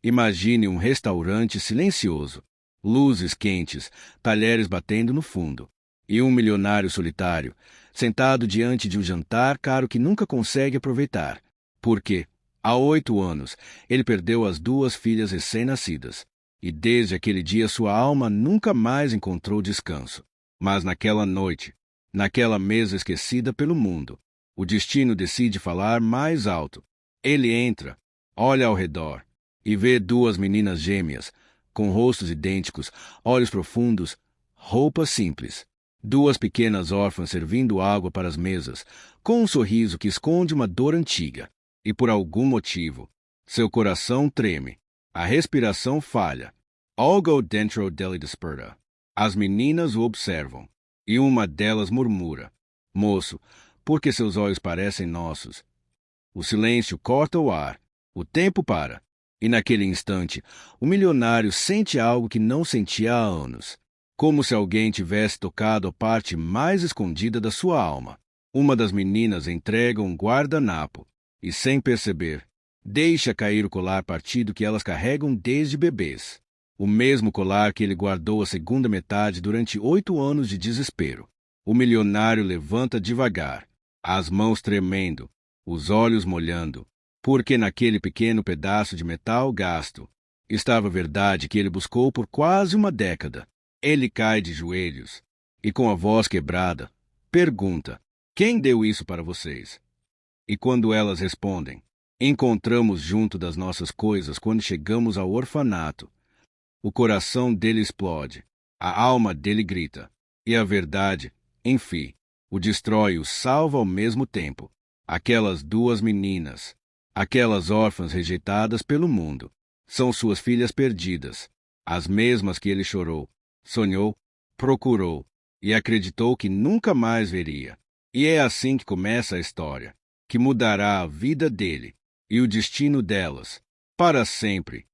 Imagine um restaurante silencioso, luzes quentes, talheres batendo no fundo, e um milionário solitário, sentado diante de um jantar caro que nunca consegue aproveitar. Porque, há 8 anos, ele perdeu as 2 filhas recém-nascidas, e desde aquele dia sua alma nunca mais encontrou descanso. Mas naquela noite, naquela mesa esquecida pelo mundo, o destino decide falar mais alto. Ele entra, olha ao redor, e vê 2 meninas gêmeas, com rostos idênticos, olhos profundos, roupas simples. 2 pequenas órfãs servindo água para as mesas, com um sorriso que esconde uma dor antiga. E por algum motivo, seu coração treme, a respiração falha. Algo dentro dele desperta. As meninas o observam, e uma delas murmura: Moço, por que seus olhos parecem nossos? O silêncio corta o ar, o tempo para, e naquele instante, o milionário sente algo que não sentia há anos, como se alguém tivesse tocado a parte mais escondida da sua alma. Uma das meninas entrega um guardanapo, e sem perceber, deixa cair o colar partido que elas carregam desde bebês. O mesmo colar que ele guardou a segunda metade durante 8 anos de desespero. O milionário levanta devagar, as mãos tremendo, os olhos molhando, porque naquele pequeno pedaço de metal gasto estava a verdade que ele buscou por quase uma década. Ele cai de joelhos e, com a voz quebrada, pergunta: Quem deu isso para vocês? E quando elas respondem: Encontramos junto das nossas coisas quando chegamos ao orfanato, o coração dele explode, a alma dele grita, e a verdade, enfim, o destrói e o salva ao mesmo tempo. Aquelas 2 meninas, aquelas órfãs rejeitadas pelo mundo, são suas filhas perdidas, as mesmas que ele chorou, sonhou, procurou e acreditou que nunca mais veria. E é assim que começa a história, que mudará a vida dele e o destino delas, para sempre.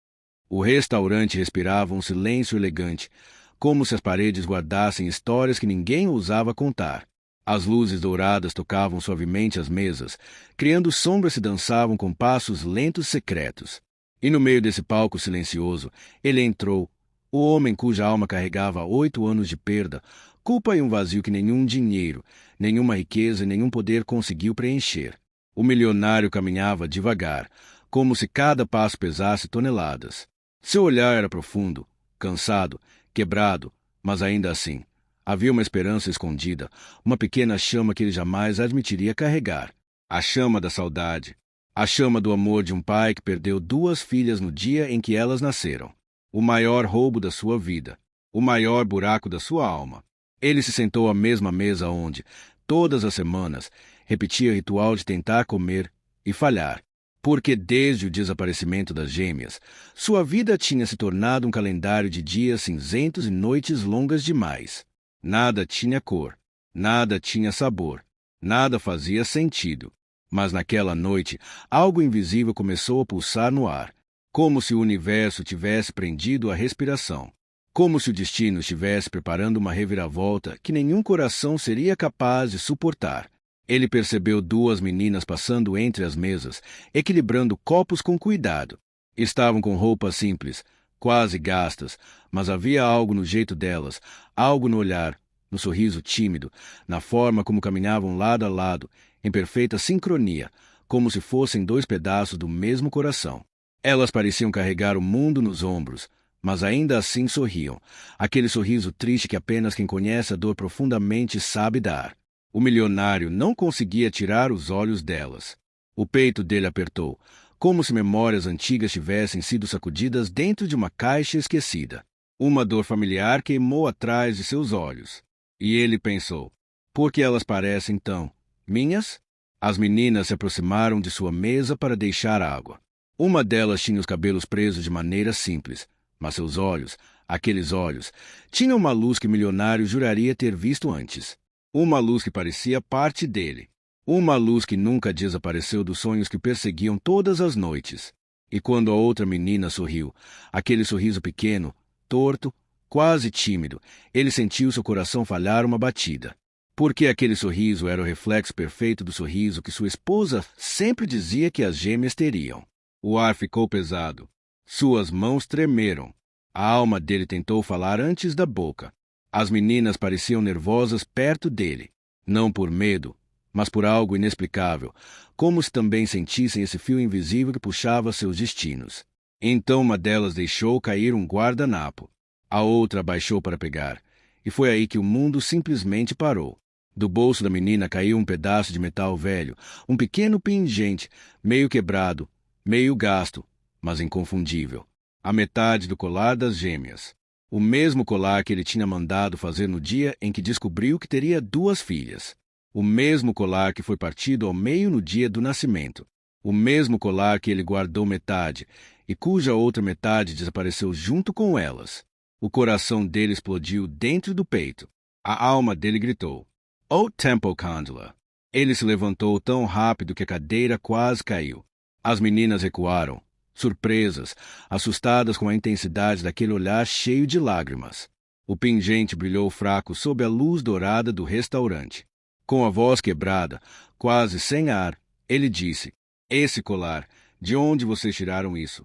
O restaurante respirava um silêncio elegante, como se as paredes guardassem histórias que ninguém ousava contar. As luzes douradas tocavam suavemente as mesas, criando sombras que dançavam com passos lentos e secretos. E no meio desse palco silencioso, ele entrou, o homem cuja alma carregava 8 anos de perda, culpa e um vazio que nenhum dinheiro, nenhuma riqueza e nenhum poder conseguiu preencher. O milionário caminhava devagar, como se cada passo pesasse toneladas. Seu olhar era profundo, cansado, quebrado, mas ainda assim, havia uma esperança escondida, uma pequena chama que ele jamais admitiria carregar. A chama da saudade, a chama do amor de um pai que perdeu 2 filhas no dia em que elas nasceram. O maior roubo da sua vida, o maior buraco da sua alma. Ele se sentou à mesma mesa onde, todas as semanas, repetia o ritual de tentar comer e falhar. Porque desde o desaparecimento das gêmeas, sua vida tinha se tornado um calendário de dias cinzentos e noites longas demais. Nada tinha cor, nada tinha sabor, nada fazia sentido. Mas naquela noite, algo invisível começou a pulsar no ar, como se o universo tivesse prendido a respiração, como se o destino estivesse preparando uma reviravolta que nenhum coração seria capaz de suportar. Ele percebeu 2 meninas passando entre as mesas, equilibrando copos com cuidado. Estavam com roupas simples, quase gastas, mas havia algo no jeito delas, algo no olhar, no sorriso tímido, na forma como caminhavam lado a lado, em perfeita sincronia, como se fossem 2 pedaços do mesmo coração. Elas pareciam carregar o mundo nos ombros, mas ainda assim sorriam, aquele sorriso triste que apenas quem conhece a dor profundamente sabe dar. O milionário não conseguia tirar os olhos delas. O peito dele apertou, como se memórias antigas tivessem sido sacudidas dentro de uma caixa esquecida. Uma dor familiar queimou atrás de seus olhos. E ele pensou: por que elas parecem tão minhas? As meninas se aproximaram de sua mesa para deixar água. Uma delas tinha os cabelos presos de maneira simples, mas seus olhos, aqueles olhos, tinham uma luz que o milionário juraria ter visto antes. Uma luz que parecia parte dele. Uma luz que nunca desapareceu dos sonhos que perseguiam todas as noites. E quando a outra menina sorriu, aquele sorriso pequeno, torto, quase tímido, ele sentiu seu coração falhar uma batida. Porque aquele sorriso era o reflexo perfeito do sorriso que sua esposa sempre dizia que as gêmeas teriam. O ar ficou pesado. Suas mãos tremeram. A alma dele tentou falar antes da boca. As meninas pareciam nervosas perto dele, não por medo, mas por algo inexplicável, como se também sentissem esse fio invisível que puxava seus destinos. Então uma delas deixou cair um guardanapo. A outra abaixou para pegar, e foi aí que o mundo simplesmente parou. Do bolso da menina caiu um pedaço de metal velho, um pequeno pingente, meio quebrado, meio gasto, mas inconfundível. A metade do colar das gêmeas. O mesmo colar que ele tinha mandado fazer no dia em que descobriu que teria 2 filhas. O mesmo colar que foi partido ao meio no dia do nascimento. O mesmo colar que ele guardou metade e cuja outra metade desapareceu junto com elas. O coração dele explodiu dentro do peito. A alma dele gritou: "Oh, Temple Candela!" Ele se levantou tão rápido que a cadeira quase caiu. As meninas recuaram, surpresas, assustadas com a intensidade daquele olhar cheio de lágrimas. O pingente brilhou fraco sob a luz dourada do restaurante. Com a voz quebrada, quase sem ar, ele disse: "Esse colar, de onde vocês tiraram isso?"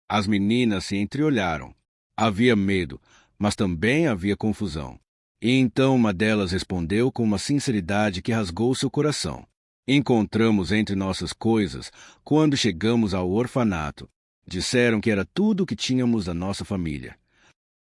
As meninas se entreolharam. Havia medo, mas também havia confusão. E então uma delas respondeu com uma sinceridade que rasgou seu coração: "Encontramos entre nossas coisas quando chegamos ao orfanato. Disseram que era tudo o que tínhamos da nossa família."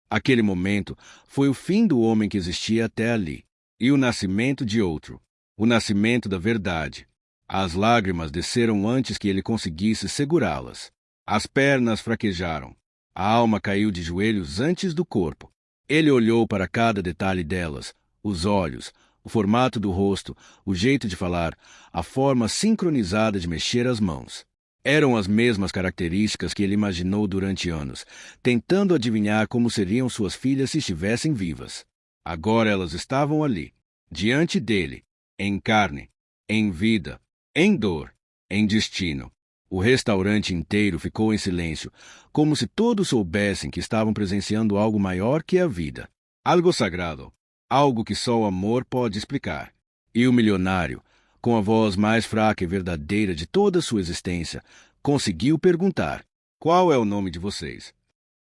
Aquele momento foi o fim do homem que existia até ali, e o nascimento de outro, o nascimento da verdade. As lágrimas desceram antes que ele conseguisse segurá-las. As pernas fraquejaram. A alma caiu de joelhos antes do corpo. Ele olhou para cada detalhe delas, os olhos, o formato do rosto, o jeito de falar, a forma sincronizada de mexer as mãos. Eram as mesmas características que ele imaginou durante anos, tentando adivinhar como seriam suas filhas se estivessem vivas. Agora elas estavam ali, diante dele, em carne, em vida, em dor, em destino. O restaurante inteiro ficou em silêncio, como se todos soubessem que estavam presenciando algo maior que a vida. Algo sagrado, algo que só o amor pode explicar. E o milionário, com a voz mais fraca e verdadeira de toda sua existência, conseguiu perguntar: "Qual é o nome de vocês?"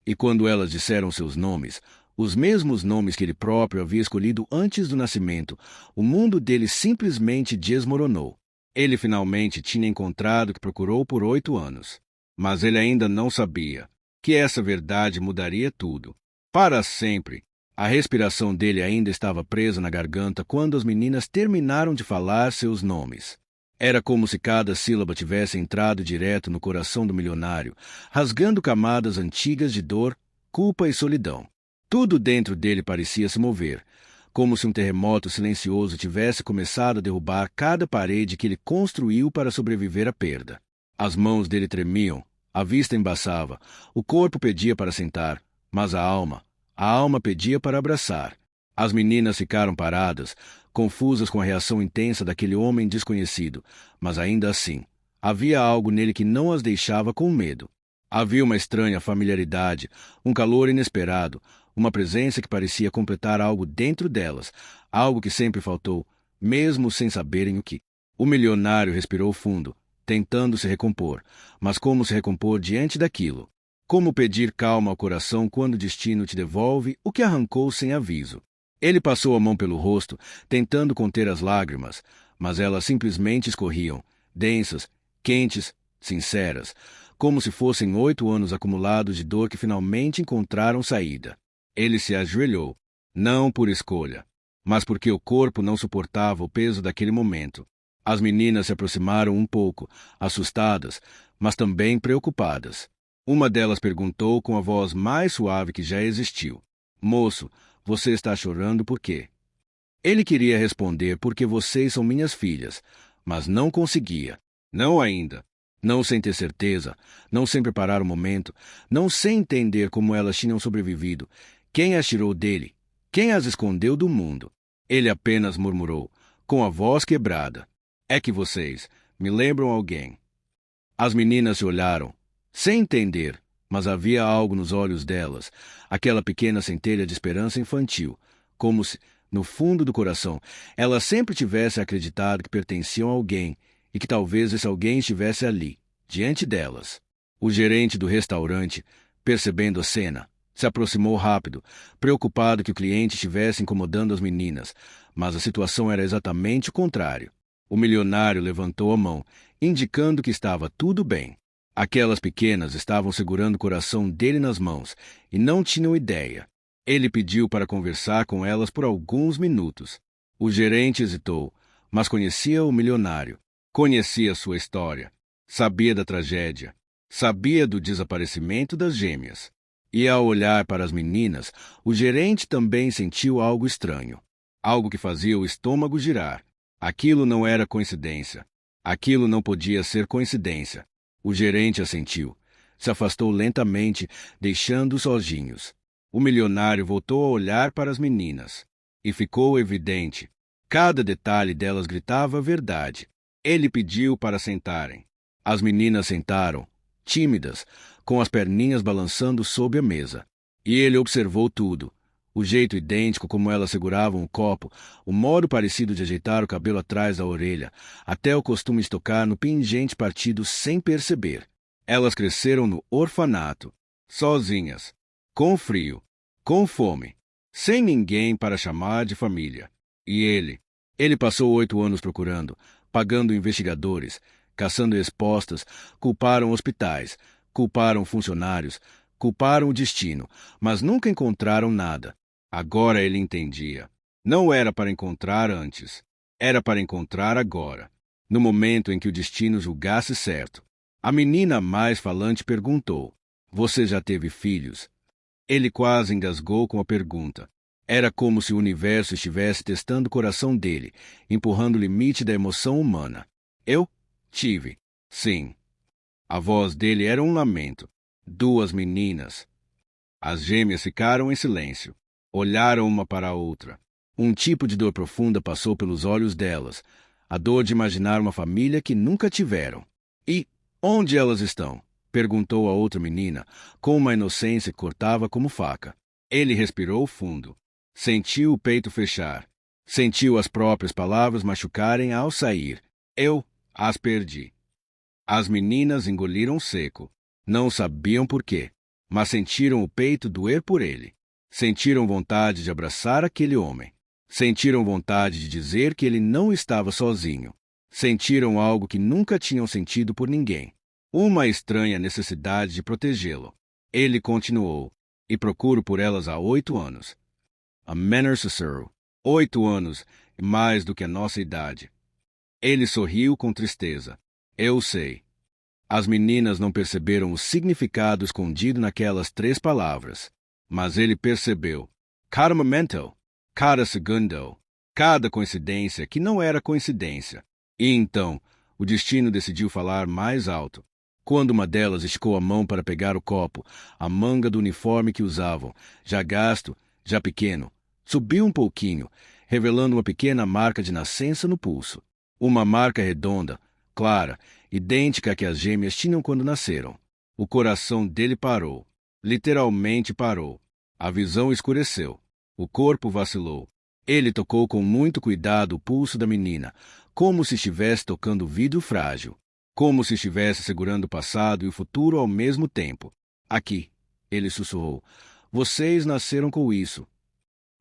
E quando elas disseram seus nomes, os mesmos nomes que ele próprio havia escolhido antes do nascimento, o mundo dele simplesmente desmoronou. Ele finalmente tinha encontrado o que procurou por 8 anos. Mas ele ainda não sabia que essa verdade mudaria tudo. Para sempre. A respiração dele ainda estava presa na garganta quando as meninas terminaram de falar seus nomes. Era como se cada sílaba tivesse entrado direto no coração do milionário, rasgando camadas antigas de dor, culpa e solidão. Tudo dentro dele parecia se mover, como se um terremoto silencioso tivesse começado a derrubar cada parede que ele construiu para sobreviver à perda. As mãos dele tremiam, a vista embaçava, o corpo pedia para sentar, mas a alma pedia para abraçar. As meninas ficaram paradas, confusas com a reação intensa daquele homem desconhecido, mas ainda assim, havia algo nele que não as deixava com medo. Havia uma estranha familiaridade, um calor inesperado, uma presença que parecia completar algo dentro delas, algo que sempre faltou, mesmo sem saberem o que. O milionário respirou fundo, tentando se recompor, mas como se recompor diante daquilo? Como pedir calma ao coração quando o destino te devolve o que arrancou sem aviso? Ele passou a mão pelo rosto, tentando conter as lágrimas, mas elas simplesmente escorriam, densas, quentes, sinceras, como se fossem 8 anos acumulados de dor que finalmente encontraram saída. Ele se ajoelhou, não por escolha, mas porque o corpo não suportava o peso daquele momento. As meninas se aproximaram um pouco, assustadas, mas também preocupadas. Uma delas perguntou com a voz mais suave que já existiu: "Moço, você está chorando por quê?" Ele queria responder: "Porque vocês são minhas filhas", mas não conseguia. Não ainda. Não sem ter certeza, não sem preparar o momento, não sem entender como elas tinham sobrevivido. Quem as tirou dele? Quem as escondeu do mundo? Ele apenas murmurou, com a voz quebrada: "É que vocês me lembram alguém." As meninas se olharam, sem entender, mas havia algo nos olhos delas, aquela pequena centelha de esperança infantil, como se, no fundo do coração, elas sempre tivessem acreditado que pertenciam a alguém e que talvez esse alguém estivesse ali, diante delas. O gerente do restaurante, percebendo a cena, se aproximou rápido, preocupado que o cliente estivesse incomodando as meninas, mas a situação era exatamente o contrário. O milionário levantou a mão, indicando que estava tudo bem. Aquelas pequenas estavam segurando o coração dele nas mãos e não tinham ideia. Ele pediu para conversar com elas por alguns minutos. O gerente hesitou, mas conhecia o milionário, conhecia sua história, sabia da tragédia, sabia do desaparecimento das gêmeas. E ao olhar para as meninas, o gerente também sentiu algo estranho, algo que fazia o estômago girar. Aquilo não era coincidência. Aquilo não podia ser coincidência. O gerente assentiu. Se afastou lentamente, deixando-os sozinhos. O milionário voltou a olhar para as meninas. E ficou evidente. Cada detalhe delas gritava a verdade. Ele pediu para sentarem. As meninas sentaram, tímidas, com as perninhas balançando sob a mesa. E ele observou tudo. O jeito idêntico como elas seguravam o copo, o modo parecido de ajeitar o cabelo atrás da orelha, até o costume de tocar no pingente partido sem perceber. Elas cresceram no orfanato, sozinhas, com frio, com fome, sem ninguém para chamar de família. E ele passou 8 anos procurando, pagando investigadores, caçando respostas, culparam hospitais, culparam funcionários, culparam o destino, mas nunca encontraram nada. Agora ele entendia. Não era para encontrar antes. Era para encontrar agora, no momento em que o destino julgasse certo. A menina mais falante perguntou: "Você já teve filhos?" Ele quase engasgou com a pergunta. Era como se o universo estivesse testando o coração dele, empurrando o limite da emoção humana. "Eu tive. Sim." A voz dele era um lamento. 2 meninas. As gêmeas ficaram em silêncio. Olharam uma para a outra. Um tipo de dor profunda passou pelos olhos delas. A dor de imaginar uma família que nunca tiveram. "E onde elas estão?" perguntou a outra menina, com uma inocência que cortava como faca. Ele respirou fundo. Sentiu o peito fechar. Sentiu as próprias palavras machucarem ao sair. "Eu as perdi." As meninas engoliram seco. Não sabiam por quê, mas sentiram o peito doer por ele. Sentiram vontade de abraçar aquele homem. Sentiram vontade de dizer que ele não estava sozinho. Sentiram algo que nunca tinham sentido por ninguém. Uma estranha necessidade de protegê-lo. Ele continuou. "E procuro por elas há 8 anos. A Manor Cicero. 8 anos, e mais do que a nossa idade." Ele sorriu com tristeza. "Eu sei." As meninas não perceberam o significado escondido naquelas 3 palavras. Mas ele percebeu. Cada momento, cada segundo, cada coincidência que não era coincidência. E então, o destino decidiu falar mais alto. Quando uma delas esticou a mão para pegar o copo, a manga do uniforme que usavam, já gasto, já pequeno, subiu um pouquinho, revelando uma pequena marca de nascença no pulso. Uma marca redonda, clara, idêntica à que as gêmeas tinham quando nasceram. O coração dele parou. Literalmente parou. A visão escureceu. O corpo vacilou. Ele tocou com muito cuidado o pulso da menina, como se estivesse tocando vidro frágil, como se estivesse segurando o passado e o futuro ao mesmo tempo. "Aqui," ele sussurrou. "Vocês nasceram com isso."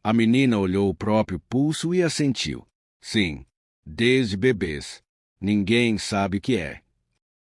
A menina olhou o próprio pulso e assentiu. "Sim, desde bebês. Ninguém sabe o que é."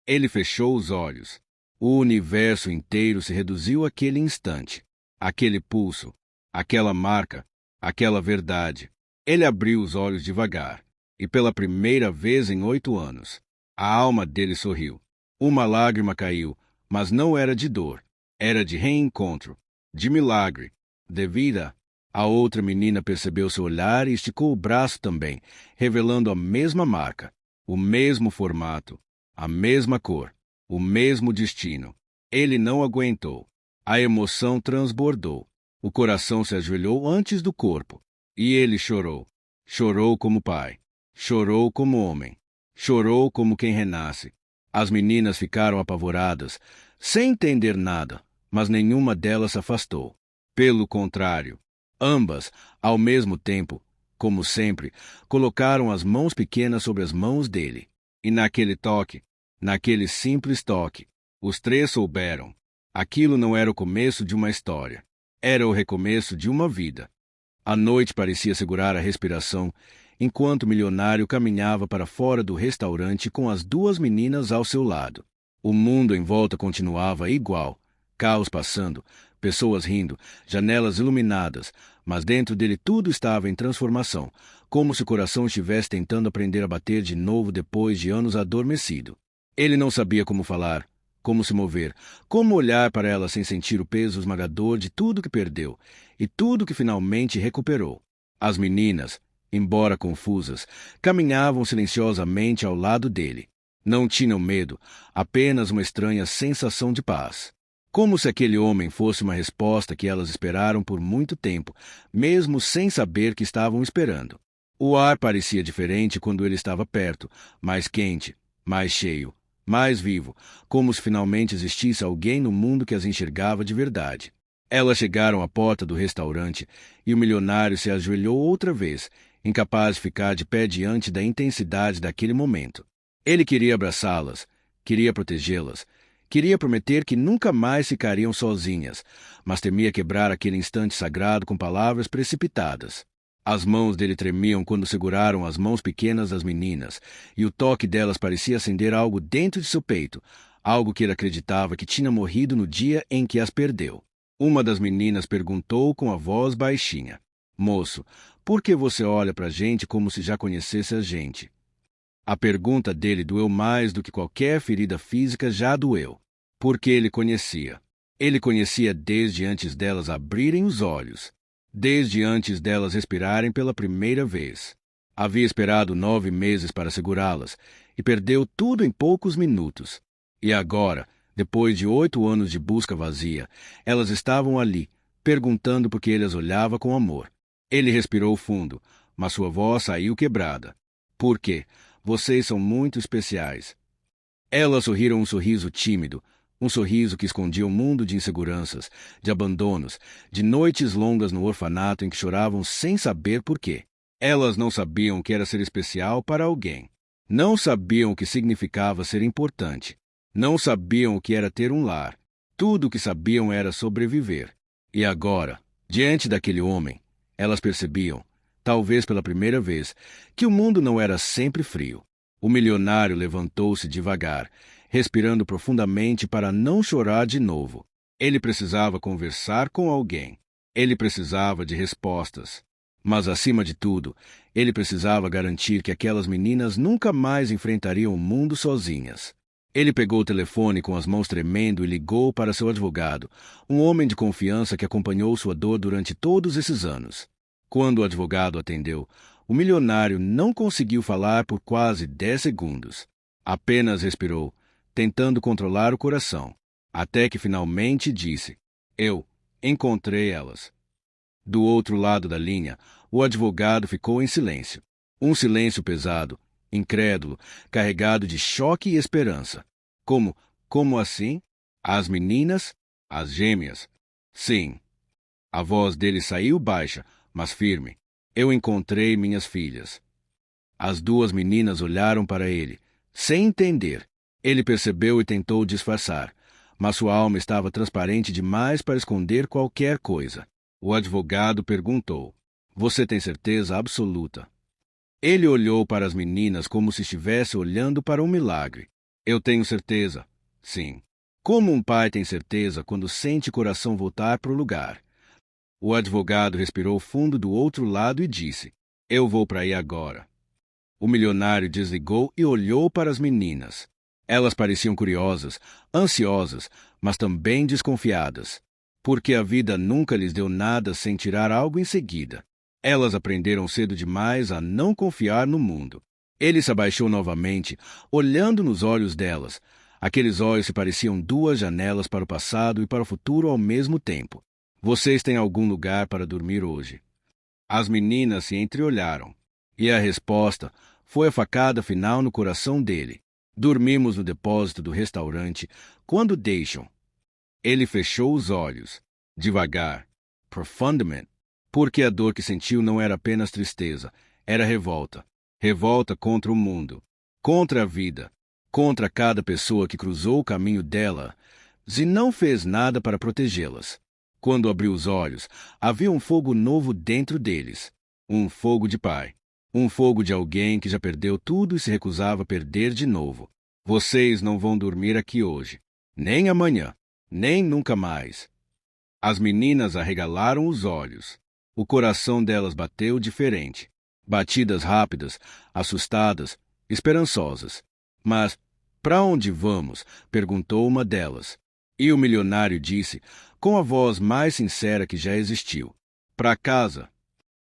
Ele fechou os olhos. O universo inteiro se reduziu àquele instante, aquele pulso, aquela marca, aquela verdade. Ele abriu os olhos devagar, e pela primeira vez em 8 anos, a alma dele sorriu. Uma lágrima caiu, mas não era de dor, era de reencontro, de milagre, de vida. A outra menina percebeu seu olhar e esticou o braço também, revelando a mesma marca, o mesmo formato, a mesma cor, o mesmo destino. Ele não aguentou. A emoção transbordou. O coração se ajoelhou antes do corpo. E ele chorou. Chorou como pai. Chorou como homem. Chorou como quem renasce. As meninas ficaram apavoradas, sem entender nada, mas nenhuma delas se afastou. Pelo contrário, ambas, ao mesmo tempo, como sempre, colocaram as mãos pequenas sobre as mãos dele. E naquele toque, naquele simples toque, Os três souberam. Aquilo não era o começo de uma história. Era o recomeço de uma vida. A noite parecia segurar a respiração, enquanto o milionário caminhava para fora do restaurante com as duas meninas ao seu lado. O mundo em volta continuava igual, carros passando, pessoas rindo, janelas iluminadas, mas dentro dele tudo estava em transformação, como se o coração estivesse tentando aprender a bater de novo depois de anos adormecido. Ele não sabia como falar, como se mover, como olhar para ela sem sentir o peso esmagador de tudo que perdeu e tudo que finalmente recuperou. As meninas, embora confusas, caminhavam silenciosamente ao lado dele. Não tinham medo, apenas uma estranha sensação de paz. Como se aquele homem fosse uma resposta que elas esperaram por muito tempo, mesmo sem saber que estavam esperando. O ar parecia diferente quando ele estava perto, mais quente, mais cheio, mais vivo, como se finalmente existisse alguém no mundo que as enxergava de verdade. Elas chegaram à porta do restaurante e o milionário se ajoelhou outra vez, incapaz de ficar de pé diante da intensidade daquele momento. Ele queria abraçá-las, queria protegê-las, queria prometer que nunca mais ficariam sozinhas, mas temia quebrar aquele instante sagrado com palavras precipitadas. As mãos dele tremiam quando seguraram as mãos pequenas das meninas, e o toque delas parecia acender algo dentro de seu peito, algo que ele acreditava que tinha morrido no dia em que as perdeu. Uma das meninas perguntou com a voz baixinha: "Moço, por que você olha para a gente como se já conhecesse a gente?" A pergunta dele doeu mais do que qualquer ferida física já doeu. Porque ele conhecia. Ele conhecia desde antes delas abrirem os olhos. Desde antes delas respirarem pela primeira vez. Havia esperado 9 meses para segurá-las e perdeu tudo em poucos minutos. E agora, depois de 8 anos de busca vazia, elas estavam ali, perguntando por que ele as olhava com amor. Ele respirou fundo, mas sua voz saiu quebrada. Por quê? Vocês são muito especiais. Elas sorriram um sorriso tímido, um sorriso que escondia um mundo de inseguranças, de abandonos, de noites longas no orfanato em que choravam sem saber por quê. Elas não sabiam o que era ser especial para alguém. Não sabiam o que significava ser importante. Não sabiam o que era ter um lar. Tudo o que sabiam era sobreviver. E agora, diante daquele homem, elas percebiam, talvez pela primeira vez, que o mundo não era sempre frio. O milionário levantou-se devagar, respirando profundamente para não chorar de novo. Ele precisava conversar com alguém. Ele precisava de respostas. Mas, acima de tudo, ele precisava garantir que aquelas meninas nunca mais enfrentariam o mundo sozinhas. Ele pegou o telefone com as mãos tremendo e ligou para seu advogado, um homem de confiança que acompanhou sua dor durante todos esses anos. Quando o advogado atendeu, o milionário não conseguiu falar por quase 10 segundos. Apenas respirou, tentando controlar o coração, até que finalmente disse: "Eu encontrei elas." Do outro lado da linha, o advogado ficou em silêncio. Um silêncio pesado, incrédulo, carregado de choque e esperança. Como assim? As meninas? As gêmeas? Sim. A voz dele saiu baixa, mas firme. Eu encontrei minhas filhas. As duas meninas olharam para ele, sem entender. Ele percebeu e tentou disfarçar, mas sua alma estava transparente demais para esconder qualquer coisa. O advogado perguntou: "Você tem certeza absoluta?" Ele olhou para as meninas como se estivesse olhando para um milagre. "Eu tenho certeza, sim." Como um pai tem certeza quando sente o coração voltar para o lugar. O advogado respirou fundo do outro lado e disse: "Eu vou para aí agora." O milionário desligou e olhou para as meninas. Elas pareciam curiosas, ansiosas, mas também desconfiadas, porque a vida nunca lhes deu nada sem tirar algo em seguida. Elas aprenderam cedo demais a não confiar no mundo. Ele se abaixou novamente, olhando nos olhos delas. Aqueles olhos se pareciam 2 janelas para o passado e para o futuro ao mesmo tempo. "Vocês têm algum lugar para dormir hoje?" As meninas se entreolharam, e a resposta foi a facada final no coração dele. "Dormimos no depósito do restaurante quando deixam." Ele fechou os olhos, devagar, profundamente, porque a dor que sentiu não era apenas tristeza, era revolta. Revolta contra o mundo, contra a vida, contra cada pessoa que cruzou o caminho dela, e não fez nada para protegê-las. Quando abriu os olhos, havia um fogo novo dentro deles. Um fogo de pai. Um fogo de alguém que já perdeu tudo e se recusava a perder de novo. Vocês não vão dormir aqui hoje. Nem amanhã. Nem nunca mais. As meninas arregalaram os olhos. O coração delas bateu diferente. Batidas rápidas, assustadas, esperançosas. Mas, para onde vamos? Perguntou uma delas. E o milionário disse, com a voz mais sincera que já existiu. Para casa.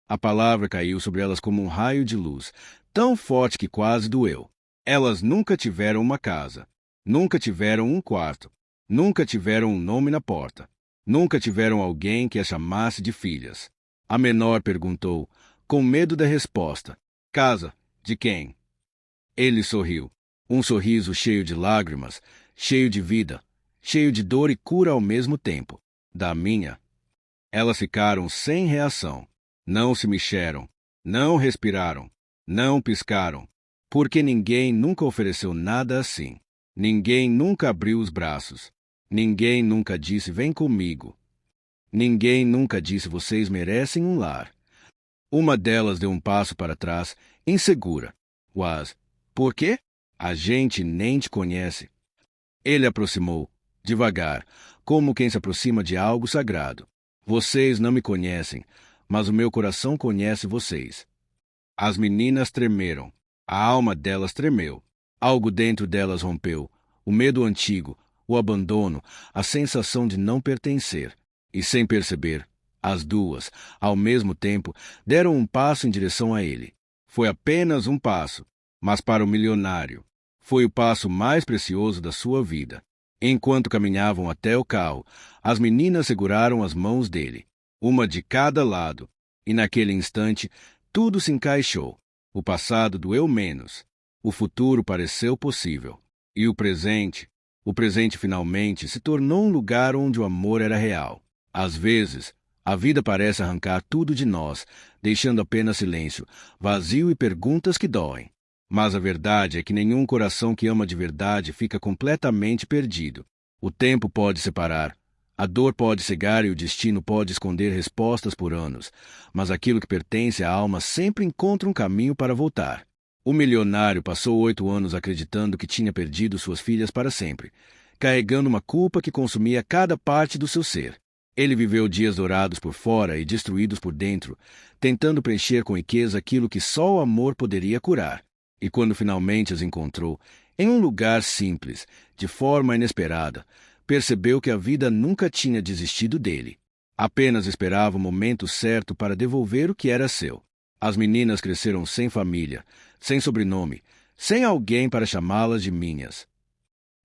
A palavra caiu sobre elas como um raio de luz, tão forte que quase doeu. Elas nunca tiveram uma casa. Nunca tiveram um quarto. Nunca tiveram um nome na porta. Nunca tiveram alguém que as chamasse de filhas. A menor perguntou, com medo da resposta. Casa, de quem? Ele sorriu. Um sorriso cheio de lágrimas, cheio de vida, cheio de dor e cura ao mesmo tempo. Da minha. Elas ficaram sem reação. Não se mexeram. Não respiraram. Não piscaram. Porque ninguém nunca ofereceu nada assim. Ninguém nunca abriu os braços. Ninguém nunca disse, vem comigo. Ninguém nunca disse, vocês merecem um lar. Uma delas deu um passo para trás, insegura. Was, por quê? A gente nem te conhece. Ele aproximou, devagar, como quem se aproxima de algo sagrado. Vocês não me conhecem, mas o meu coração conhece vocês. As meninas tremeram. A alma delas tremeu. Algo dentro delas rompeu. O medo antigo, o abandono, a sensação de não pertencer. E sem perceber, as duas, ao mesmo tempo, deram um passo em direção a ele. Foi apenas um passo, mas para o milionário, foi o passo mais precioso da sua vida. Enquanto caminhavam até o carro, as meninas seguraram as mãos dele, uma de cada lado, e naquele instante, tudo se encaixou. O passado doeu menos. O futuro pareceu possível. E o presente finalmente se tornou um lugar onde o amor era real. Às vezes, a vida parece arrancar tudo de nós, deixando apenas silêncio, vazio e perguntas que doem. Mas a verdade é que nenhum coração que ama de verdade fica completamente perdido. O tempo pode separar, a dor pode cegar e o destino pode esconder respostas por anos, mas aquilo que pertence à alma sempre encontra um caminho para voltar. O milionário passou 8 anos acreditando que tinha perdido suas filhas para sempre, carregando uma culpa que consumia cada parte do seu ser. Ele viveu dias dourados por fora e destruídos por dentro, tentando preencher com riqueza aquilo que só o amor poderia curar. E quando finalmente as encontrou, em um lugar simples, de forma inesperada, percebeu que a vida nunca tinha desistido dele. Apenas esperava o momento certo para devolver o que era seu. As meninas cresceram sem família, sem sobrenome, sem alguém para chamá-las de minhas.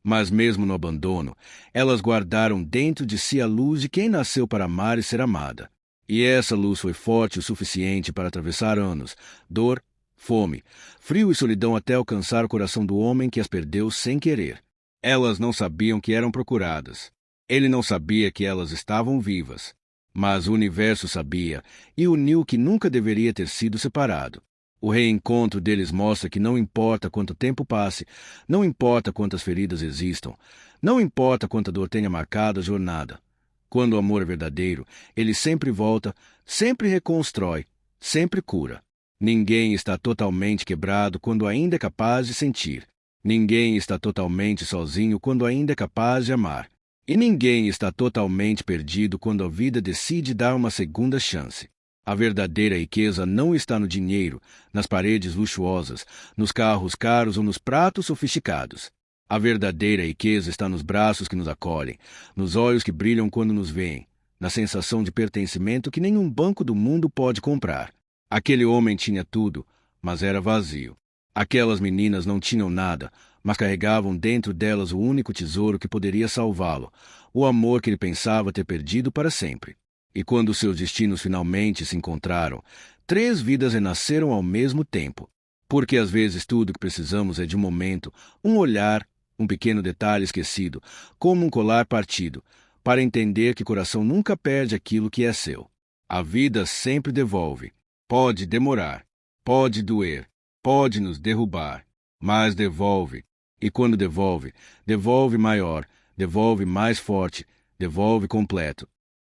Mas mesmo no abandono, elas guardaram dentro de si a luz de quem nasceu para amar e ser amada. E essa luz foi forte o suficiente para atravessar anos, dor, fome, frio e solidão até alcançar o coração do homem que as perdeu sem querer. Elas não sabiam que eram procuradas. Ele não sabia que elas estavam vivas. Mas o universo sabia e uniu que nunca deveria ter sido separado. O reencontro deles mostra que não importa quanto tempo passe, não importa quantas feridas existam, não importa quanta dor tenha marcado a jornada. Quando o amor é verdadeiro, ele sempre volta, sempre reconstrói, sempre cura. Ninguém está totalmente quebrado quando ainda é capaz de sentir. Ninguém está totalmente sozinho quando ainda é capaz de amar. E ninguém está totalmente perdido quando a vida decide dar uma segunda chance. A verdadeira riqueza não está no dinheiro, nas paredes luxuosas, nos carros caros ou nos pratos sofisticados. A verdadeira riqueza está nos braços que nos acolhem, nos olhos que brilham quando nos veem, na sensação de pertencimento que nenhum banco do mundo pode comprar. Aquele homem tinha tudo, mas era vazio. Aquelas meninas não tinham nada, mas carregavam dentro delas o único tesouro que poderia salvá-lo, o amor que ele pensava ter perdido para sempre. E quando seus destinos finalmente se encontraram, 3 vidas renasceram ao mesmo tempo. Porque às vezes tudo que precisamos é de um momento, um olhar, um pequeno detalhe esquecido, como um colar partido, para entender que o coração nunca perde aquilo que é seu. A vida sempre devolve. Pode demorar, pode doer, pode nos derrubar, mas devolve. E quando devolve, devolve maior, devolve mais forte, devolve completo.